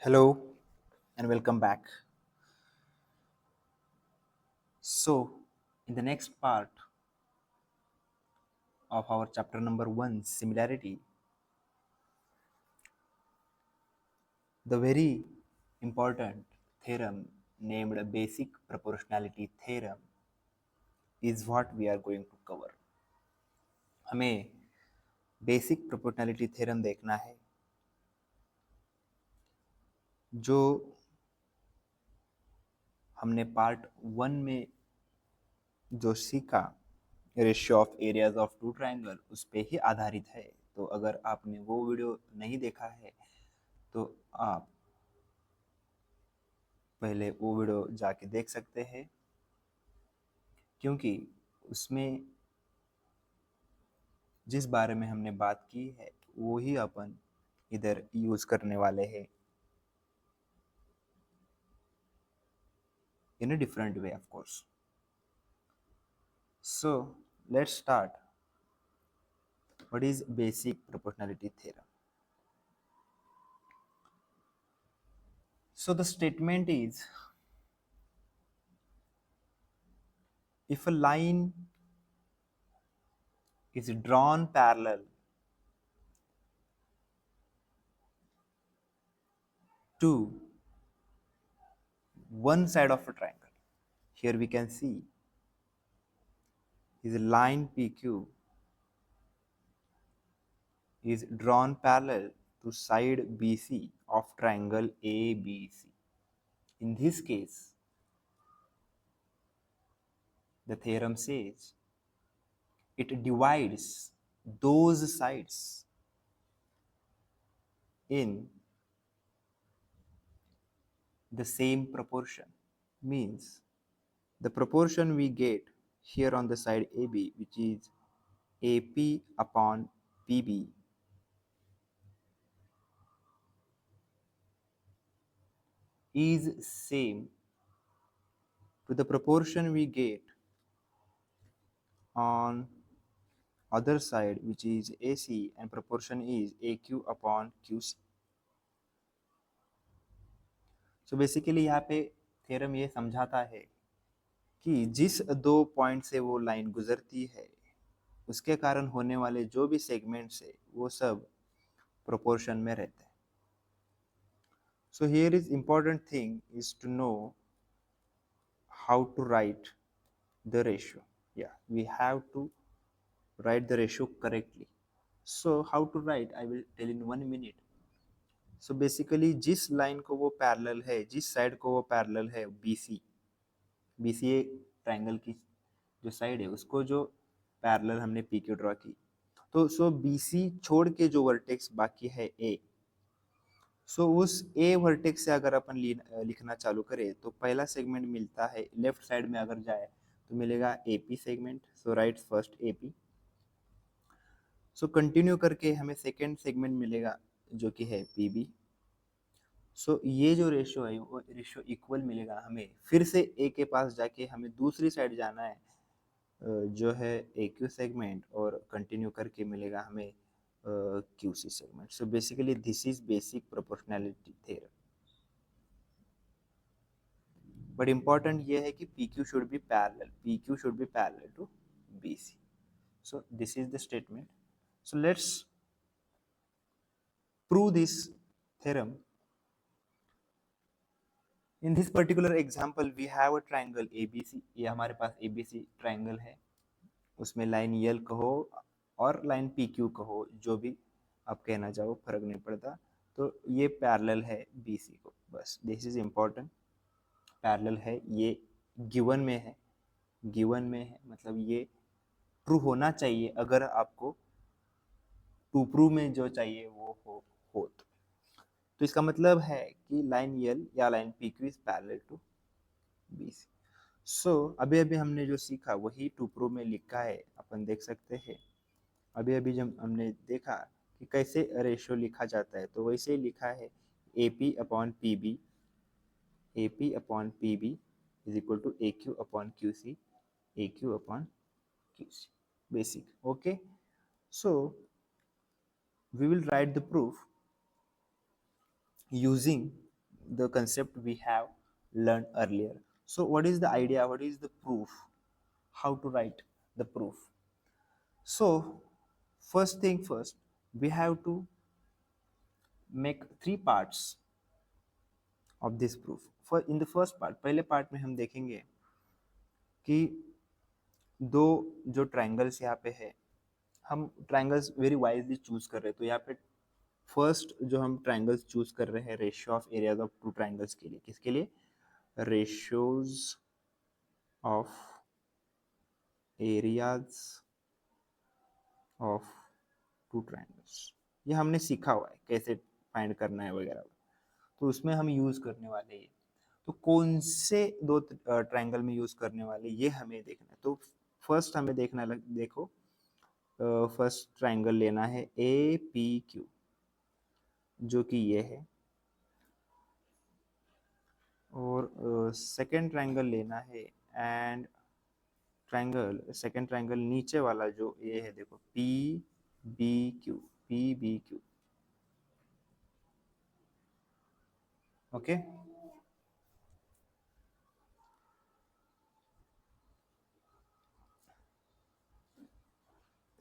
Hello and welcome back. So, in the next part of our chapter number 1, similarity, the very important theorem named basic proportionality theorem is what we are going to cover. हमें basic proportionality theorem देखना है जो हमने part 1 में जो सीखा ratio of areas of two triangle उस पे ही आधारित है। तो अगर आपने वो वीडियो नहीं देखा है तो आप पहले वो वीडियो जाके देख सकते हैं, क्योंकि उसमें जिस बारे में हमने बात की है वो ही अपन इधर यूज करने वाले हैं in a different way of course. So let's start. What is basic proportionality theorem? So the statement is, if a line is drawn parallel to one side of a triangle, here we can see is line PQ is drawn parallel to side BC of triangle ABC. In this case, the theorem says it divides those sides in the same proportion. Means the proportion we get here on the side AB, which is AP upon PB, is same to the proportion we get on other side, which is AC, and proportion is AQ upon QC. So basically यहाँ पे theorem ये समझाता है कि जिस दो point से वो लाइन गुजरती है उसके कारण होने वाले जो भी सेगमेंट्स है वो सब प्रोपोर्शन में रहते हैं। So here is important thing is to know how to write the ratio. Yeah, we have to write the ratio correctly. So how to write, I will tell in 1 minute. So basically जिस line को वो parallel है, जिस side को वो parallel है, BCA triangle की जो साइड है उसको जो पैरेलल हमने PQ ड्रॉ की, तो सो BC छोड़ के जो वर्टेक्स बाकी है A, सो उस A वर्टेक्स से अगर अपन लिखना चालू करें तो पहला सेगमेंट मिलता है लेफ्ट साइड में, अगर जाए तो मिलेगा AP segment. So write first AP। So continue करके हमें सेकेंड सेगमेंट मिलेगा जो कि है PB। सो ये जो रेशियो है वो रेशियो इक्वल मिलेगा हमें। फिर से ए के पास जाके हमें दूसरी साइड जाना है जो है AQ सेगमेंट, और कंटिन्यू करके मिलेगा हमें QC segment. So basically this is basic proportionality theorem. But important ये है कि PQ should be parallel, PQ should be parallel to BC। So this is the statement. So let's prove this theorem. In this particular example we have a triangle ABC। ये हमारे पास ABC triangle है, उसमें line यल कहो और line PQ कहो, जो भी आप कहना चाहो फर्क नहीं पड़ता। तो ये पैरेलल है BC को, बस दिस इज इम्पोर्टेंट। पैरेलल है, ये गिवन में है, गिवन में है मतलब ये ट्रू होना चाहिए। अगर आपको टू प्रूव में जो चाहिए वो हो तो इसका मतलब है कि लाइन यल या line PQ is parallel to BC। So अभी अभी हमने जो सीखा वही टू प्रूव में लिखा है, अपन देख सकते हैं। अभी अभी जब हमने देखा कि कैसे रेशियो लिखा जाता है, तो वैसे ही लिखा है AP upon PB, AP upon PB is equal to AQ upon QC, AQ upon QC। Basic okay. So we will write the proof using the concept we have learned earlier. So what is the idea, what is the proof, how to write the proof? So first thing first, we have to make three parts of this proof. For in the first part, पहले part में हम देखेंगे कि दो जो triangles यहाँ पे है, हम ट्रायंगल्स वेरी वाइजली चूज कर रहे हैं। तो यहाँ पे फर्स्ट जो हम ट्रायंगल्स चूज कर रहे हैं, ratio of areas of two triangles के लिए, किसके लिए? Ratios of areas of two triangles. ये हमने सीखा हुआ है कैसे फाइंड करना है वगैरह, तो उसमें हम यूज करने वाले हैं। तो कौन से दो ट्रायंगल में यूज करने वाले ये हमें देखना है। तो फर्स्ट हमें देखना देखो, फर्स्ट ट्रायंगल लेना है ए पी क्यू, जो कि ये है, और सेकेंड ट्रायंगल लेना है, एंड ट्रायंगल सेकेंड ट्रायंगल नीचे वाला जो ये है, देखो P B Q, P B Q. Okay,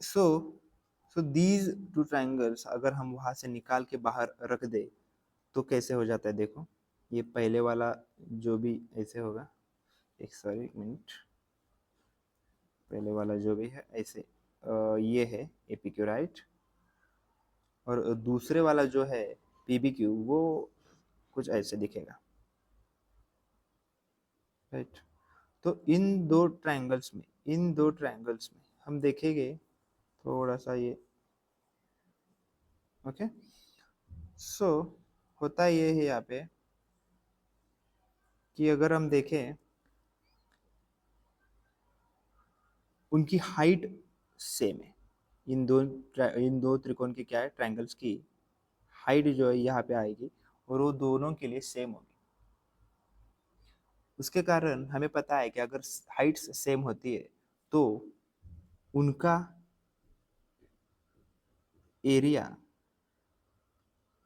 so these two triangles अगर हम वहां से निकाल के बाहर रख दे तो कैसे हो जाता है? देखो, ये पहले वाला जो भी ऐसे होगा, एक मिनट, पहले वाला जो भी है ऐसे, ये है एपीक्यू, राइट, और दूसरे वाला जो है पीबीक्यू, वो कुछ ऐसे दिखेगा, राइट। तो इन दो ट्रायंगल्स में हम देखेंगे थोड़ा सा ये, ओके। सो होता ये है यहाँ पे कि अगर हम देखें उनकी हाइट सेम है, इन दो त्रिकोण की क्या है, ट्रायंगल्स की हाइट जो है यहाँ पे आएगी और वो दोनों के लिए सेम होगी। उसके कारण हमें पता है कि अगर हाइट्स सेम होती है तो उनका एरिया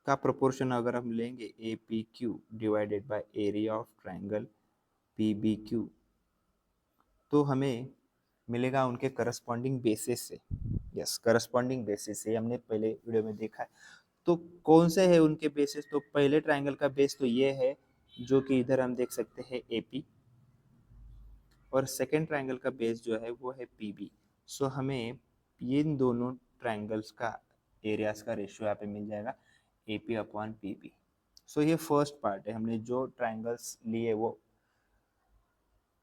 का प्रोपोर्शन अगर हम लेंगे A P Q divided by area of triangle P B Q, तो हमें मिलेगा उनके करस्पॉन्डिंग बेसिस से। यस, करस्पॉन्डिंग बेसिस से हमने पहले वीडियो में देखा है। तो कौन से है उनके बेसिस? तो पहले ट्रायंगल का बेस तो ये है, जो कि इधर हम देख सकते हैं एपी, और सेकेंड ट्रायंगल का बेस जो है वो है पीबी। सो हमें इन दोनों ट्रायंगल्स का एरियाज का रेशियो यहाँ पे मिल जाएगा एपी अपॉन पीबी। सो ये फर्स्ट पार्ट है, हमने जो ट्रायंगल्स लिए वो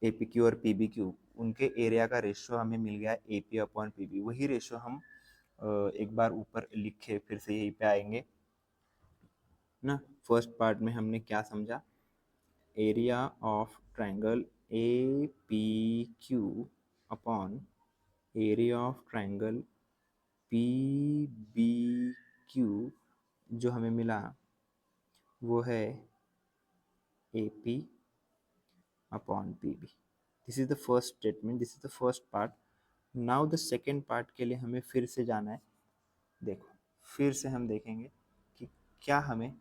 एपी क्यू और पीबी क्यू, उनके एरिया का रेशियो हमें मिल गया एपी अपॉन पीबी। वही रेशियो हम एक बार ऊपर लिखे, फिर से यहीं पे आएंगे ना। फर्स्ट पार्ट में हमने क्या समझा? Area of triangle A P Q upon area of triangle P B Q, जो हमें मिला वो है A P upon P B. This is the first statement, this is the first part. Now the second part के लिए हमें फिर से जाना है। देखो, फिर से हम देखेंगे कि क्या हमें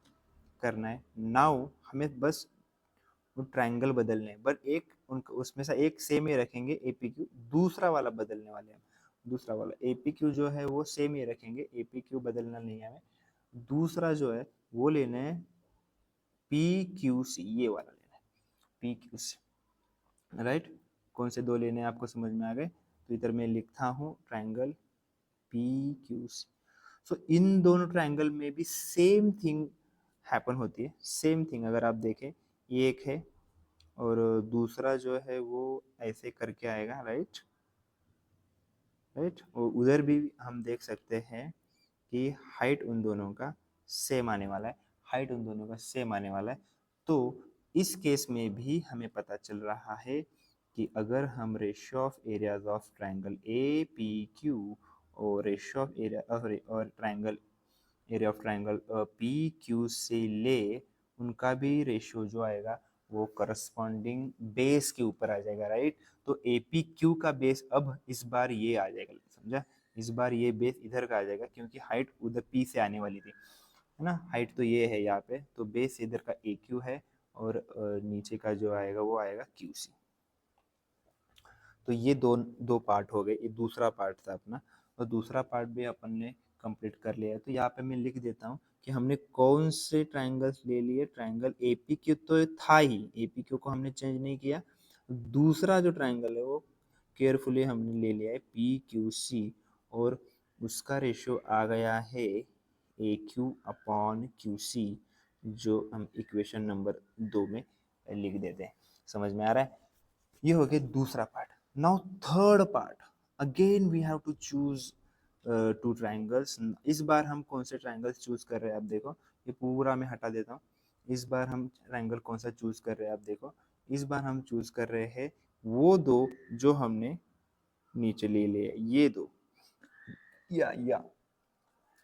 करना है। नाउ हमें बस वो ट्रायंगल बदलने हैं, बट एक उनका उसमें से एक सेम ही रखेंगे एपी क्यू, दूसरा वाला बदलने वाले हैं। दूसरा वाला एपी क्यू जो है वो सेम ही रखेंगे, एपी क्यू बदलना नहीं है हमें। दूसरा जो है वो लेना है पी क्यू सी, ये वाला लेना है पी क्यू सी, राइट। कौन से दो लेने हैं आपको समझ में आ गए? तो इधर मैं लिखता हूँ ट्रायंगल पी क्यू सी। सो इन दोनों ट्रायंगल में भी सेम थिंग हैपन होती है, सेम थिंग। अगर आप देखें, ये एक है और दूसरा जो है वो ऐसे करके आएगा, राइट, राइट। और उधर भी हम देख सकते हैं कि हाइट उन दोनों का सेम आने वाला है, हाइट उन दोनों का सेम आने वाला है। तो इस केस में भी हमें पता चल रहा है कि अगर हम ratio of areas of triangle A P Q और रेशियो ऑफ एरिया और triangle area of triangle P Q से ले, उनका भी रेशियो जो आएगा वो करस्पॉन्डिंग बेस के ऊपर आ जाएगा, राइट। तो ए पी क्यू का बेस अब इस बार ये आ जाएगा, समझा? इस बार ये बेस इधर का आ जाएगा क्योंकि हाइट उधर पी से आने वाली थी। है ना। हाइट तो ये है यहाँ पे, तो बेस इधर का ए क्यू है और नीचे का जो आएगा वो आएगा क्यू सी। तो ये दो दो पार्ट हो गए, ये दूसरा पार्ट था अपना, और दूसरा पार्ट भी अपन ने कंप्लीट कर लिया है। तो यहाँ पे मैं लिख देता हूँ कि हमने कौन से ट्राइंगल्स ले लिए। ट्राइंगल एपीक्यू तो था ही, एपीक्यू को हमने चेंज नहीं किया। दूसरा जो ट्राइंगल है वो केयरफुली हमने ले लिया है पी क्यू सी, और उसका रेशियो आ गया है ए क्यू अपॉन क्यू सी, जो हम इक्वेशन नंबर 2 में लिख देते हैं। समझ में आ रहा है? ये हो गया दूसरा part. Now third part, again we have to choose two triangles. इस बार हम कौन से ट्राइंगल्स चूज कर रहे हैं आप देखो, ये पूरा मैं हटा देता हूँ। इस बार हम ट्राइंगल कौन सा चूज कर रहे हैं आप देखो, इस बार हम चूज कर रहे हैं वो दो जो हमने नीचे ले लिए, ये दो, या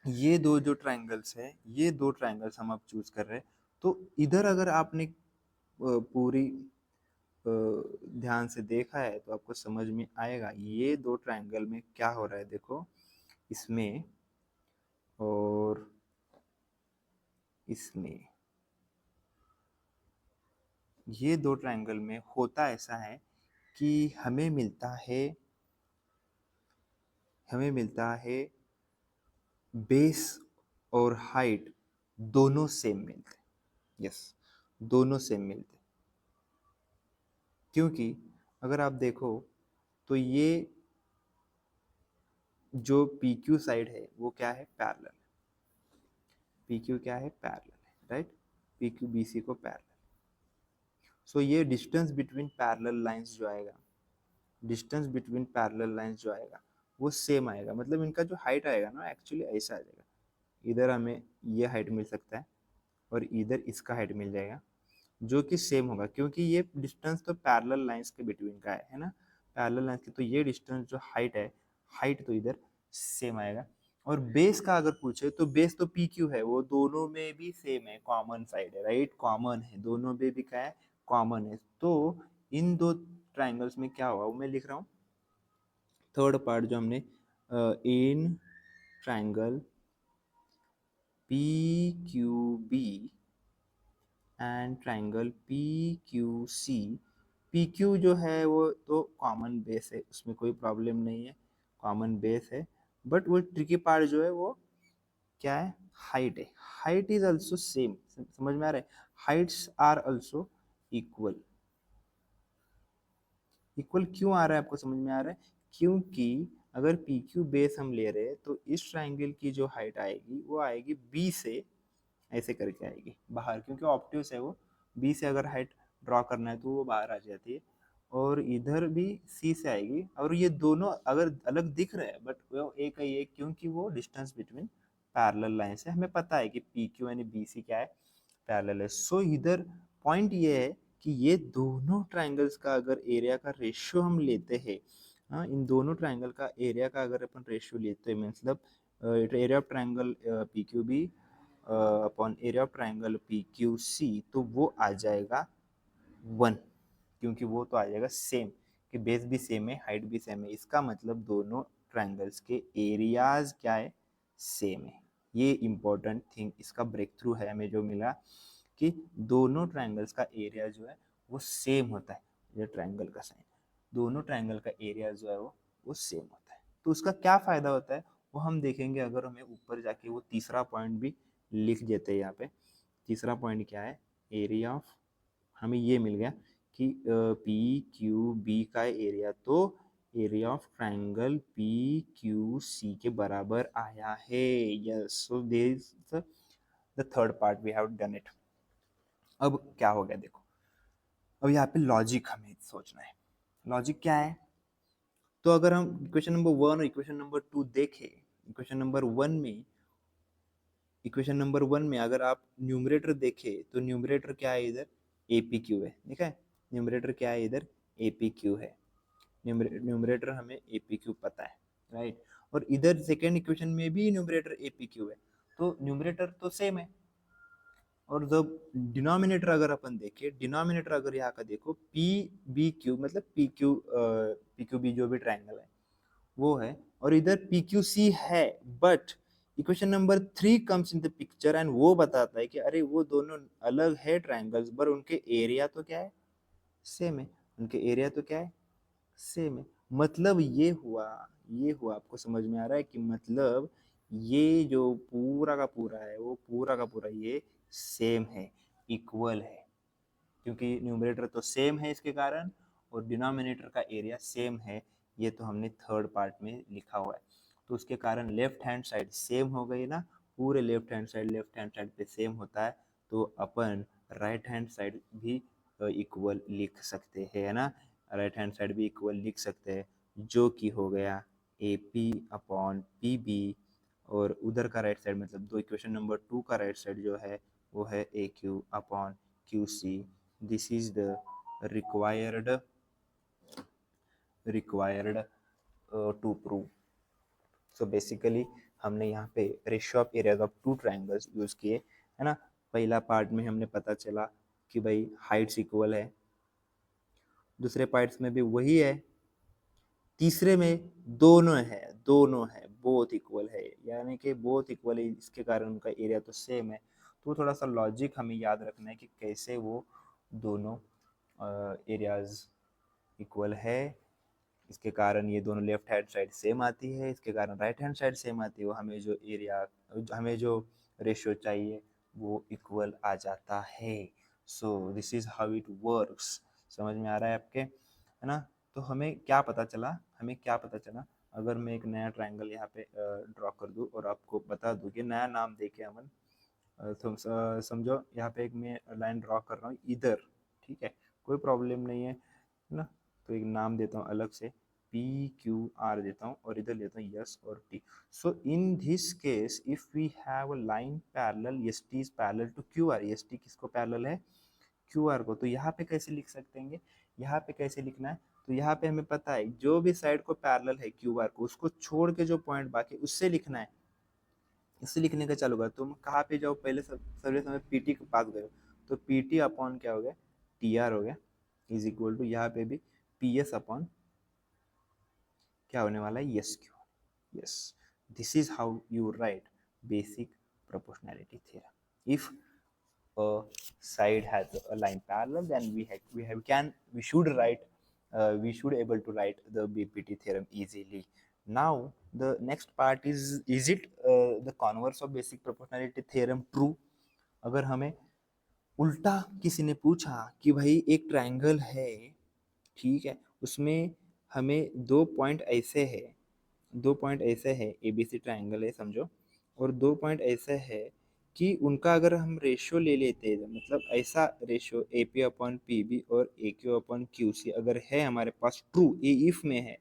ये दो जो ट्राइंगल्स है, ये दो ट्राइंगल्स हम अब चूज कर रहे हैं। तो इधर अगर आपने पूरी ध्यान से देखा है तो आपको समझ में आएगा ये दो ट्राइंगल में क्या हो रहा है। देखो इसमें और इसमें, ये दो ट्राइंगल में होता ऐसा है कि हमें मिलता है बेस और हाइट दोनों सेम मिलते हैं। यस, दोनों सेम मिलते हैं, क्योंकि अगर आप देखो तो ये जो पी क्यू साइड है वो क्या है, पैरेलल। पी क्यू क्या है, पैरेलल है, right. P Q B C को पैरेलल। सो ये डिस्टेंस बिटवीन पैरेलल लाइंस जो आएगा, डिस्टेंस बिटवीन पैरेलल लाइंस जो आएगा वो सेम आएगा। मतलब इनका जो हाइट आएगा ना एक्चुअली ऐसा आ जाएगा, इधर हमें ये हाइट मिल सकता है और इधर इसका हाइट मिल जाएगा, जो कि सेम होगा, क्योंकि ये डिस्टेंस तो पैरेलल लाइंस के बिटवीन का है ना, पैरेलल लाइंस की। तो ये डिस्टेंस जो हाइट है, हाइट तो इधर सेम आएगा। और बेस का अगर पूछे तो बेस तो पी क्यू है, वो दोनों में भी सेम है, कॉमन साइड है, राइट, कॉमन है, दोनों में भी क्या है, कॉमन है। तो इन दो ट्राइंगल्स में क्या हुआ वो मैं लिख रहा हूँ। थर्ड पार्ट जो हमने, in triangle P Q B and triangle P Q C, P Q जो है वो तो कॉमन बेस है, उसमें कोई प्रॉब्लम नहीं है, कॉमन बेस है। बट वो ट्रिकी पार्ट जो है वो क्या है, हाइट है। हाइट इज ऑल्सो सेम, समझ में आ रहा है, heights are also equal. Equal क्यों आ रहा है आपको समझ में आ रहा है, क्योंकि अगर पी क्यू बेस हम ले रहे हैं तो इस ट्राइंगल की जो हाइट आएगी वो आएगी बी से, ऐसे करके आएगी बाहर, क्योंकि ऑप्टिव्स है वो, बी से अगर हाइट ड्रॉ करना है तो वो बाहर आ जाती है। और इधर भी सी से आएगी, और ये दोनों अगर अलग दिख रहे हैं बट वो एक ही है, क्योंकि वो डिस्टेंस बिटवीन पैरेलल लाइन से हमें पता है कि पी क्यू यानी बी सी क्या है, पैरेलल है। सो इधर पॉइंट ये है कि ये दोनों ट्राइंगल्स का अगर एरिया का रेशियो हम लेते हैं, हाँ, इन दोनों ट्राइंगल का एरिया का अगर अपन रेशियो लेते हैं, मतलब area of triangle P Q B upon area of triangle P Q सी, तो वो आ जाएगा 1, क्योंकि वो तो आ जाएगा सेम, कि बेस भी सेम है, हाइट भी सेम है। इसका मतलब दोनों ट्राइंगल्स के एरियाज क्या है, सेम है। ये इंपॉर्टेंट थिंग, इसका ब्रेक थ्रू है हमें जो मिला, कि दोनों ट्राइंगल्स का एरिया जो है वो सेम होता है। ये ट्राइंगल का साइन, दोनों ट्राइंगल का एरिया जो है वो सेम होता है। तो उसका क्या फायदा होता है वो हम देखेंगे, अगर हमें ऊपर जाके वो तीसरा पॉइंट भी लिख देते हैं यहाँ पे। तीसरा पॉइंट क्या है, एरिया ऑफ, हमें ये मिल गया कि पी क्यू बी का एरिया तो area of triangle P Q C के बराबर आया है। Yes, so there is the third part, we have done it. अब क्या हो गया देखो, अब यहाँ पे लॉजिक हमें सोचना है। लॉजिक क्या है, तो अगर हम इक्वेशन नंबर 1 और इक्वेशन नंबर 2 देखें, इक्वेशन नंबर वन में अगर आप न्यूमरेटर देखें तो न्यूमरेटर क्या है, इधर ए पी क्यू है, ठीक है, न्यूमरेटर क्या है इधर, ए पी क्यू है। न्यूमरेटर हमें ए पी क्यू पता है, राइट। और इधर सेकेंड इक्वेशन में भी न्यूमरेटर ए पी क्यू है, तो न्यूमरेटर तो सेम है। और जब डिनोमिनेटर अगर अपन देखें, डिनोमिनेटर अगर यहाँ का देखो पी बी क्यू, मतलब पी क्यू बी जो भी ट्राइंगल है वो है, और इधर पी क्यू सी है, but equation number 3 comes in the picture and वो बताता है कि अरे वो दोनों अलग है ट्रायंगल्स, पर उनके एरिया तो क्या है, सेम है। उनके एरिया तो क्या है, सेम है। मतलब ये हुआ आपको समझ में आ रहा है कि मतलब ये जो पूरा का पूरा है वो पूरा का पूरा ये सेम है, इक्वल है, क्योंकि न्यूमरेटर तो सेम है इसके कारण, और डिनोमिनेटर का एरिया सेम है। ये तो हमने थर्ड पार्ट में लिखा हुआ है। तो उसके कारण लेफ्ट हैंड साइड सेम हो गई ना, पूरे लेफ्ट हैंड साइड पे सेम होता है, तो अपन राइट हैंड साइड भी इक्वल लिख सकते हैं, है ना। राइट हैंड साइड भी इक्वल लिख सकते हैं, जो कि हो गया A P upon P B, और उधर का राइट साइड मतलब दो इक्वेशन नंबर 2 का राइट साइड जो है वो है A Q upon Q C. this is the required to prove. So basically हमने यहाँ पे ratio of areas of two triangles use किए, है ना। पहला पार्ट में हमने पता चला कि भाई हाइट्स इक्वल है, दूसरे पार्ट्स में भी वही है, तीसरे में दोनों है बोथ इक्वल है, यानी कि बोथ इक्वल है, इसके कारण उनका एरिया तो सेम है। तो थोड़ा सा लॉजिक हमें याद रखना है कि कैसे वो दोनों एरियाज इक्वल है। इसके कारण ये दोनों लेफ्ट हैंड साइड सेम आती है, इसके कारण राइट हैंड साइड सेम आती है, वो हमें जो रेशियो चाहिए वो इक्वल आ जाता है। सो this is how it works. समझ में आ रहा है आपके, है ना। तो हमें क्या पता चला, अगर मैं एक नया ट्रायंगल यहाँ पे ड्रॉ कर दूँ और आपको बता दूँ कि नया नाम देके अमन, तो समझो यहाँ पे एक मैं लाइन ड्रॉ कर रहा हूँ इधर, ठीक है, कोई प्रॉब्लम नहीं है ना। तो एक नाम देता हूँ अलग से, पी क्यू आर देता हूँ, और इधर लेता हूँ यस और T. So in this case if we have a line parallel, S T is parallel to Q R, S T किसको पैरेलल है, क्यू आर को। तो यहाँ पे कैसे लिख सकते हैं, यहाँ पे कैसे लिखना है, तो यहाँ पे हमें पता है जो भी साइड को पैरेलल है क्यू आर को, उसको छोड़ के जो पॉइंट बाकी उससे लिखना है। इससे लिखने का चालू कर, तुम कहाँ पे जाओ, पहले सबसे समय पीटी के पास गए, तो पीटी अपॉन क्या हो गया, टी आर हो गया, इज इक्वल टू यहाँ पे भी पी एस अपॉन क्या होने वाला है, yes Q. Yes, this is how you right basic proportionality theorem. If a side has a line parallel, then we should able to write the BPT theorem easily. Now the next part is it the converse of basic proportionality theorem true? अगर हमें उल्टा किसी ने पूछा कि भाई एक triangle है, ठीक है, उसमें हमें दो पॉइंट ऐसे है, एबीसी ट्रायंगल है समझो, और दो पॉइंट ऐसे है कि उनका अगर हम रेशियो ले लेते हैं, मतलब ऐसा ratio A P upon P B और A Q upon Q C अगर है हमारे पास ट्रू, ए इफ में है,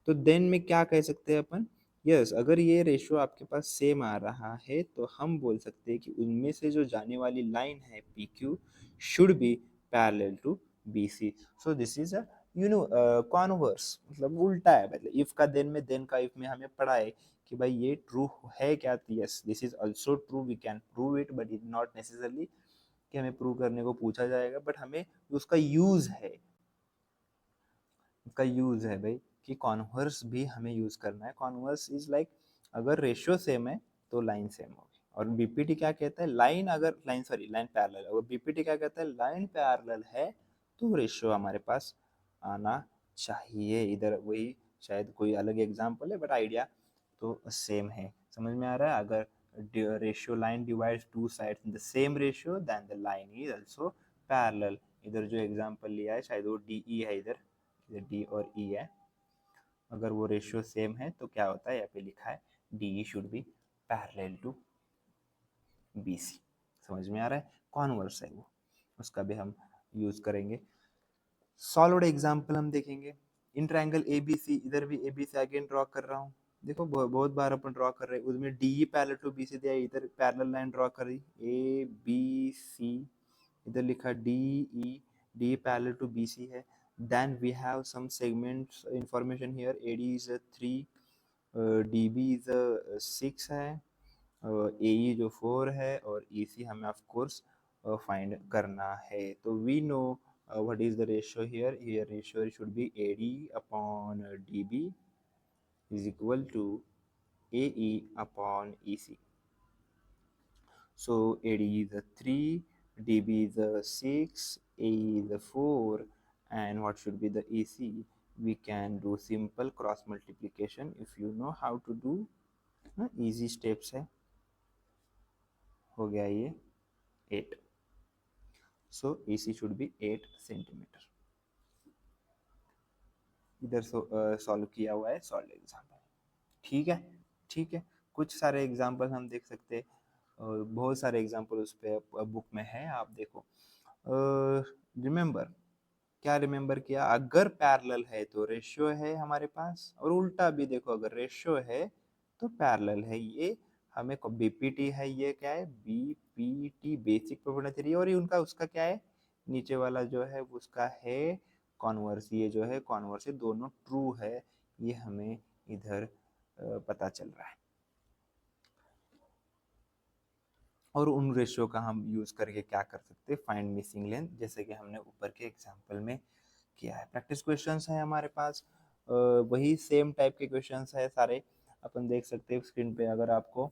तो देन में क्या कह सकते हैं अपन, यस अगर ये रेशियो आपके पास सेम आ रहा है तो हम बोल सकते हैं कि उनमें से जो जाने वाली लाइन है P Q should be parallel to B C. So this is a converse, मतलब उल्टा है, मतलब इफ का देन का इफ में हमें पढ़ा है कि भाई ये ट्रू है क्या, yes this is also true, we can prove it, but it not necessarily कि हमें प्रूव करने को पूछा जाएगा, बट हमें उसका यूज है भाई, कि कॉन्वर्स भी हमें यूज करना है। कॉन्वर्स इज लाइक अगर रेशियो सेम है तो लाइन सेम होगी, और बीपीटी क्या कहता है, लाइन पैरेलल, और बीपीटी क्या कहता है, लाइन पैरेलल है तो रेशियो हमारे पास आना चाहिए। इधर वही शायद कोई अलग एग्जांपल है, बट आइडिया तो सेम है। समझ में आ रहा है, अगर ratio line divides two sides in the same ratio then the line is also parallel. इधर जो एग्जांपल लिया है शायद वो डीई है, इधर डी और ई है, अगर वो रेशियो सेम है तो क्या होता है, यहाँ पे लिखा है D should be parallel to B C. समझ में आ रहा है, कॉन्वर्स है वो, उसका भी हम यूज करेंगे। सॉलिड एग्जांपल हम देखेंगे, in triangle A B C, इधर भी A B C again draw कर रहा हूँ, देखो बहुत बार अपन ड्रॉ कर रहे हैं, उसमें D parallel to B C दिया, इधर पैरेलल लाइन ड्रॉ करी ए बी सी, इधर लिखा D E, D parallel to B C है, then we have some segments information here, AD is a 3, DB is a 6 है, AE जो 4 है, और EC हमें of course find करना है। तो we know what is the ratio here, ratio should be AD upon DB is equal to AE upon EC. So AD is a 3, DB is a 6, AE is a 4, and what should be the EC? We can do simple cross multiplication if you know how to do. easy steps है. हो गया ये 8. So EC should be 8 centimetre. इधर solve किया हुआ है solve example. ठीक है, ठीक है. कुछ सारे एग्जाम्पल हम देख सकते हैं. बहुत सारे एग्जाम्पल उस पर बुक में है, आप देखो. रिमेंबर, क्या रिमेंबर किया? अगर पैरेलल है तो रेशियो है हमारे पास, और उल्टा भी देखो, अगर रेशियो है तो पैरेलल है. ये हमें बीपीटी है, ये क्या है? BPT basic proportional theory. और ये उनका उसका क्या है? नीचे वाला जो है उसका है कॉन्वर्स. ये जो है कॉन्वर्स है, दोनों ट्रू है, ये हमें इधर पता चल रहा है. और उन रेशियो का हम यूज करके क्या कर सकते हैं? फाइंड मिसिंग लेंथ, जैसे कि हमने ऊपर के एग्जांपल में किया है. प्रैक्टिस क्वेश्चंस है हमारे पास. वही सेम टाइप के क्वेश्चंस है सारे, अपन देख सकते हैं स्क्रीन पे. अगर आपको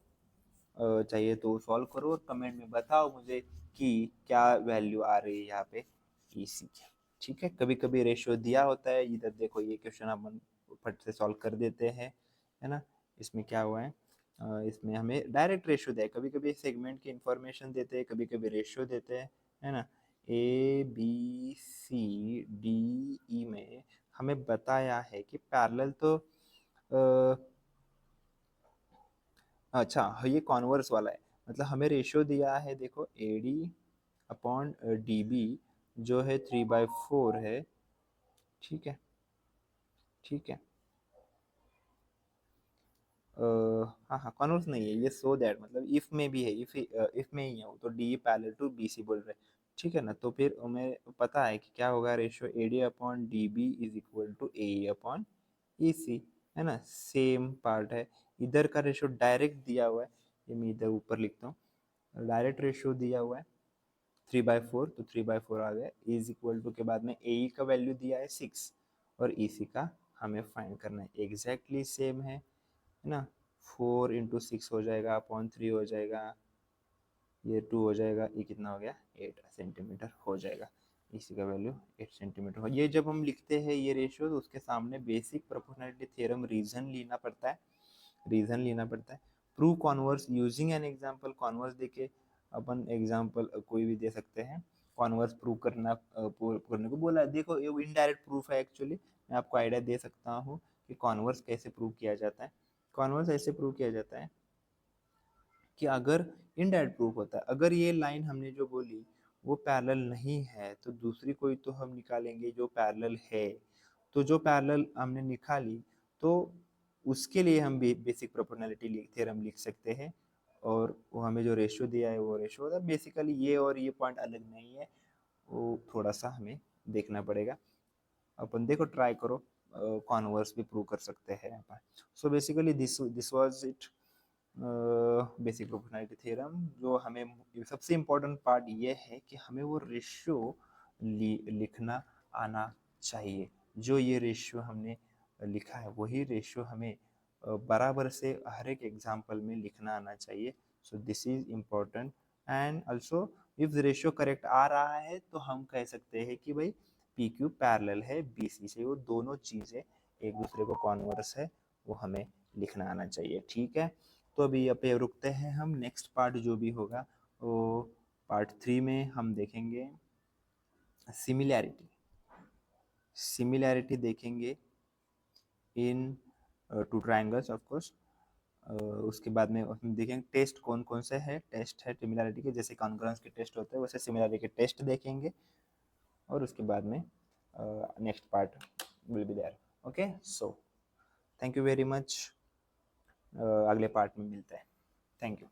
चाहिए तो सॉल्व करो और कमेंट में बताओ मुझे कि क्या वैल्यू आ रही है यहाँ पे EC की. ठीक है, कभी कभी रेशियो दिया होता है. इधर देखो, ये क्वेश्चन अपन फट से सॉल्व कर देते हैं, है ना. इसमें क्या हुआ है? इसमें हमें डायरेक्ट रेशियो दिया है. कभी कभी सेगमेंट की इंफॉर्मेशन देते हैं, कभी कभी रेशियो देते हैं, है ना. ABCDE में हमें बताया है कि पैरेलल तो अच्छा ये कॉन्वर्स वाला है. मतलब हमें रेशियो दिया है, देखो, AD अपॉन DB जो है 3/4 है. ठीक है, ठीक है. हाँ हाँ, कॉन्वर्स नहीं है ये. सो दैट मतलब इफ में भी है, इफ में ही है वो, तो D पैरेलल टू BC बोल रहे हैं. ठीक है ना. तो फिर हमें पता है कि क्या होगा? Ratio AD upon DB is equal to AE upon EC, है ना. सेम पार्ट है. इधर का रेशियो डायरेक्ट दिया हुआ है, ये मैं इधर ऊपर लिखता हूँ. डायरेक्ट रेशियो दिया हुआ है 3/4, तो 3/4 आ गया. इज इक्वल टू के बाद में AE का वैल्यू दिया है 6 और EC का हमें फाइंड करना है. एग्जैक्टली सेम है ना. 4 इंटू 6 हो जाएगा, अपॉन 3 हो जाएगा, ये 2 हो जाएगा, ये कितना हो गया? 8 सेंटीमीटर हो जाएगा. इसी का वैल्यू 8 सेंटीमीटर हो. ये जब हम लिखते हैं ये रेशियो, तो उसके सामने बेसिक प्रोपोर्शनैलिटी थ्योरम रीजन लेना पड़ता है. रीजन लेना पड़ता है. Prove converse using an example. Converse देके अपन एग्जांपल कोई भी दे सकते हैं. कॉन्वर्स प्रूव करने को बोला है. देखो, ये इनडायरेक्ट प्रूफ है एक्चुअली. मैं आपको आइडिया दे सकता हूँ कि कॉन्वर्स कैसे प्रूव किया जाता है. कॉन्वर्स ऐसे प्रूव किया जाता है कि अगर इनडायरेक्ट प्रूफ होता है, अगर ये लाइन हमने जो बोली वो पैरेलल नहीं है, तो दूसरी कोई तो हम निकालेंगे जो पैरेलल है. तो जो पैरेलल हमने निकाली, तो उसके लिए हम बेसिक प्रोपोर्शनैलिटी थ्योरम लिख सकते हैं. और वो हमें जो रेशियो दिया है वो रेशियो होता है. बेसिकली ये और ये पॉइंट अलग नहीं है, वो थोड़ा सा हमें देखना पड़ेगा. अपन देखो, ट्राई करो, कॉन्वर्स भी प्रूव कर सकते हैं यहाँ पर. सो basically this was it, basic proportionality theorem. जो हमें सबसे इम्पोर्टेंट पार्ट ये है कि हमें वो रेशियो लिखना आना चाहिए. जो ये रेशियो हमने लिखा है वही रेशियो हमें बराबर से हर एक एग्जाम्पल में लिखना आना चाहिए. So this is important. And also if ratio correct आ रहा है तो हम कह सकते हैं कि भाई PQ पैरेलल है BC से. वो दोनों चीज़ें एक दूसरे को कॉन्वर्स है, वो हमें लिखना आना चाहिए. ठीक है, तो अभी यहाँ पे रुकते हैं हम. नेक्स्ट पार्ट जो भी होगा वो पार्ट 3 में हम देखेंगे सिमिलैरिटी. सिमिलैरिटी देखेंगे इन टू ट्रायंगल्स ऑफ कोर्स. उसके बाद में हम देखेंगे टेस्ट कौन कौन से है. टेस्ट है सिमिलैरिटी के, जैसे कॉन्ग्रुएंस के टेस्ट होते हैं वैसे सिमिलैरिटी के टेस्ट देखेंगे. और उसके बाद में next part will be there. Okay, so thank you very much. अगले पार्ट में मिलते हैं. Thank you.